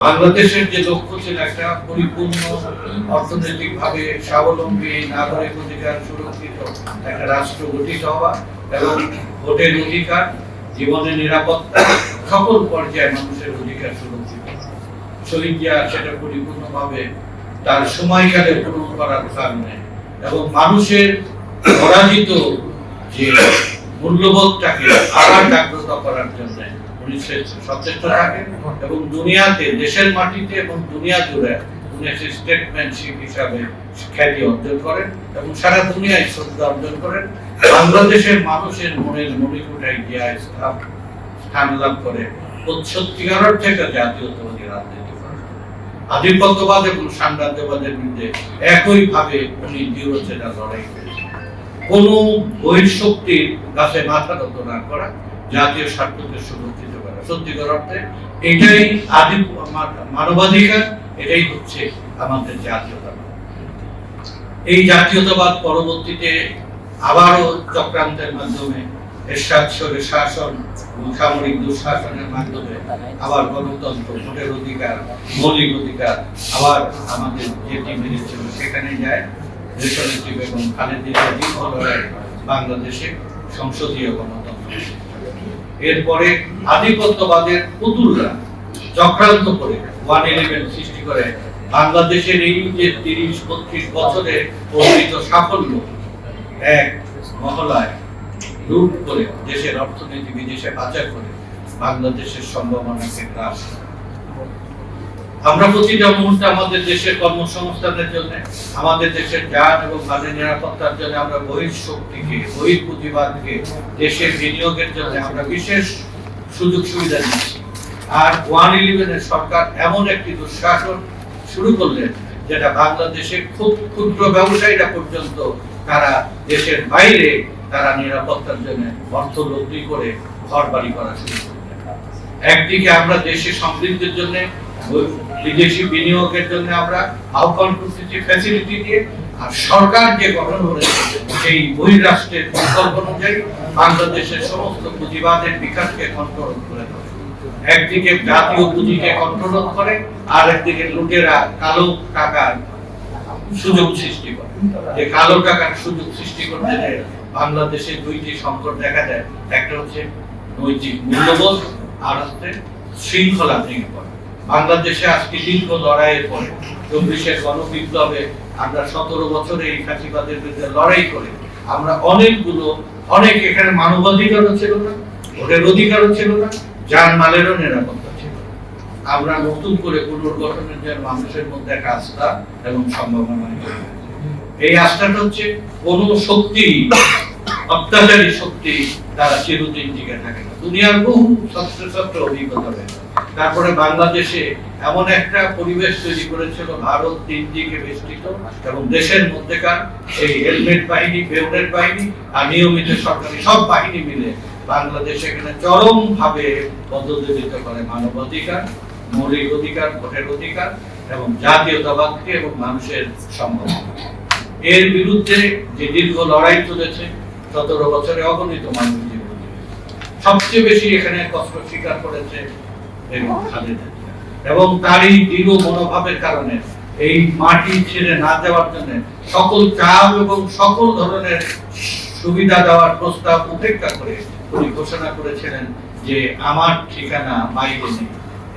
বাংলাদেশের যে লক্ষ্য ছিল একটা পরিপূর্ণ অর্থনৈতিকভাবে স্বাবলম্বী নাগরিক অধিকার সুরক্ষিত একটা রাষ্ট্র গঠিত হওয়া এবং ভোটের অধিকার, জীবনের নিরাপত্তা, সকল পর্যায়ে মানুষের অধিকার সুরক্ষিত। শহীদ জিয়া সেটা পরিপূর্ণভাবে তার সময়কালে পূরণ করার কারণে এবং মানুষের পরাজিত যে মূল্যবোধটাকে আবার জাগ্রত করার জন্য উনি সচেষ্ট থাকেন এবং দুনিয়াতে, দেশের মাটিতে এবং দুনিয়া জুড়ে উনি স্টেটম্যানশিপ হিসাবে খ্যাতি অর্জন করেন এবং সারা দুনিয়ায় শ্রদ্ধা অর্জন করেন। বাংলাদেশের মানুষের মনের মণিকোঠায় গিয়া স্থান লাভ করে সত্যিকার অর্থে একটা জাতীয়তাবাদী রাজনীতি করেন। আধিপত্যবাদ এবং সাম্রাজ্যবাদের বিরুদ্ধে একইভাবে উনি দৃঢ়চেতা লড়াই করেছেন। কোন বহিঃশক্তির কাছে মাথা নত না করা, জাতীয় স্বার্থকে সুরক্ষিত করা, সত্যিকার অর্থে এটাই মানবাধিকার, এটাই হচ্ছে আমাদের জাতীয়তাবাদ। এই জাতীয়তাবাদ পরবর্তীতে আবারও চক্রান্তের মাধ্যমে এরশাদ শাসন, সামরিক দুঃশাসনের মাধ্যমে আবার গণতন্ত্র, ভোটের অধিকার, মৌলিক অধিকার আবার আমাদের যেটি মেরেছিল সেখানে যায়। দেশনেত্রী বেগম খালেদা জিয়ার বাংলাদেশে সংসদীয় গণতন্ত্র। এরপরে আধিপত্যবাদের পুতুলরা চক্রান্ত করে 111 সৃষ্টি করে বাংলাদেশের এই যে 30-32 বছরে অর্জিত সাফল্য এক মহলায় লুট করে দেশের অর্থনীতি বিদেশে পাচার করে বাংলাদেশের সম্ভাবনাকে হ্রাস। আমরা প্রতিটা মুহূর্তে আমাদের দেশের কর্মসংস্থানের জন্য, আমাদের দেশের জ্ঞান এবং মানের নিরাপত্তার জন্য আমরা বহিঃশক্তিকে, বহিঃপুঁজিবাদকে দেশের বিনিয়োগের জন্য আমরা বিশেষ সুযোগ সুবিধা দিচ্ছি। আর 111 সরকার এমন একটি দুঃশাসন শুরু করলেন যেটা বাংলাদেশে খুব ক্ষুদ্র ব্যবসায়ীরা পর্যন্ত তারা দেশের বাইরে তারা নিরাপত্তার জন্য অর্থ লব্ধি করে ঘর বাড়ি করা শুরু করলেন। একদিকে আমরা দেশের সমৃদ্ধির জন্য, বিদেশি বিনিয়োগের জন্য আমরা আহ্বান করতেছি ফ্যাসিলিটি দিয়ে, আর সরকার যে গঠন করেছে সেই বহিরাষ্ট্রের বিকল্প অনুযায়ী বাংলাদেশের সমস্ত পুঁজিবাদের বিকাশকে কন্ট্রোল করে দেয়। একদিকে জাতীয় পুঁজিকে কন্ট্রোল করে, আর একদিকে লুটেরা কালো টাকার সুযোগ সৃষ্টি করে। যে কালো টাকার সুযোগ সৃষ্টি করতে যায় বাংলাদেশে দুইটি সংকট দেখা যায়। একটা হচ্ছে নৈতিক মূল্যবোধ, আর হচ্ছে শৃঙ্খলা ভেঙে পড়ে। বাংলাদেশে আজকে দীর্ঘ লড়াইয়ের পরে 24-এর গণবিপ্লবে আমরা 17 বছরে এই ফ্যাসিবাদের বিরুদ্ধে লড়াই করে আমরা অনেক এখানে মানবাধিকারও ছিল না, ভোটের অধিকারও ছিল না, জানমালেরও নিরাপত্তা ছিল। আমরা নতুন করে পুনর্গঠনের জন্য মানুষের মধ্যে একটা আস্থা এবং সম্ভাবনা, এই আস্থাটা হচ্ছে কোন শক্তি, অত্যাচারী শক্তি তারা চিরদিন টিকে থাকে না। দুনিয়ার বহু ছাত্র অভিজ্ঞতা হয়েছে। তারপরে বাংলাদেশে এমন একটা পরিবেশ তৈরি করেছিল, ভারত 3 দিকে বেষ্টিত এবং দেশের মধ্যেকার সেই হেলমেট বাহিনী, বেউনের বাহিনী আর নিয়মিত সরকারি সব বাহিনী মিলে বাংলাদেশে এখানে চরম ভাবে পদদলিত করে মানবাধিকার, মৌলিক অধিকার, ভোটের অধিকার এবং জাতীয়তাবাদকে এবং মানুষের সম্ভাবনা। এর বিরুদ্ধে যে দীর্ঘ লড়াই চলেছে, 17 বছরে অগণিত মানুষ জীবন দিয়েছে। সবচেয়ে বেশি এখানে কষ্ট স্বীকার করেছে এবং তারই দৃঢ় মনোভাবের কারণে এই মাটি ছেড়ে না যাওয়ার জন্য সকল চাপ এবং সকল ধরনের সুবিধা দেওয়ার প্রস্তাব উপেক্ষা করে উনি ঘোষণা করেছিলেন যে আমার ঠিকানা বাইরে নেই,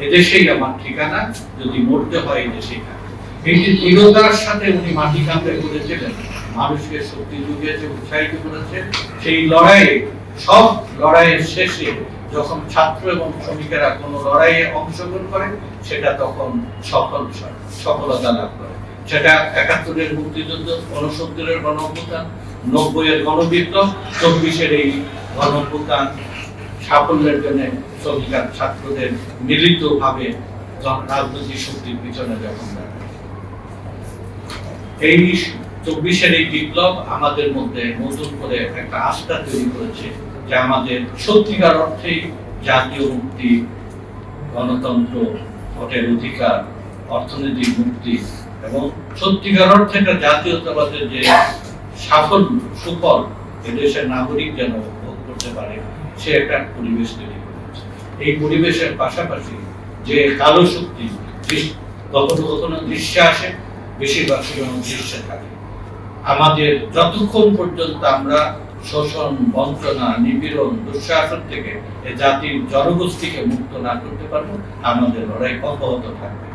এদেশেই আমার ঠিকানা, যদি মরতে হয় এদেশেই। এই যে দৃঢ়তার সাথে উনি মাটি কাঁপে করেছিলেন, মানুষকে শক্তি জুগিয়েছে, উৎসাহিত করেছে। সেই লড়াইয়ে, সব লড়াইয়ের শেষে যখন ছাত্র এবং শ্রমিকেরা কোনো লড়াইয়ে অংশগ্রহণ করে সেটা তখন সফলতা লাভ করে। সেটা 71-এর মুক্তিযুদ্ধ, 69-এর গণঅভ্যুত্থান, 90-এর গণবিপ্লব, 24-এর এই গণঅভ্যুত্থান সাফল্যের জন্য শ্রমিক ছাত্রদের মিলিতভাবে রাজনৈতিক শক্তির পিছনে যখন এই 24-এর এই বিপ্লব আমাদের মধ্যে নতুন করে একটা আস্থা তৈরি করেছে যে আমাদের সত্যিকার অর্থেই জাতীয় মুক্তি, গণতন্ত্র, ভোটের অধিকার, অর্থনৈতিক মুক্তি এবং সত্যিকার অর্থে একটা জাতীয়তাবাদের যে সাফল্য, সুফল এদেশের নাগরিক যেন ভোগ করতে পারে, সে একটা পরিবেশ তৈরি করেছে। এই পরিবেশের পাশাপাশি যে কালো শক্তি কখনো কখনো দৃশ্যে আসে, বেশিরভাগ সময় দৃশ্যে থাকে। আমাদের যতক্ষণ পর্যন্ত আমরা শোষণ, বঞ্চনা, নিপীড়ন, দুঃশাসন থেকে এই জাতির জনগোষ্ঠীকে মুক্ত না করতে পারবো, আমাদের লড়াই অব্যাহত থাকবে।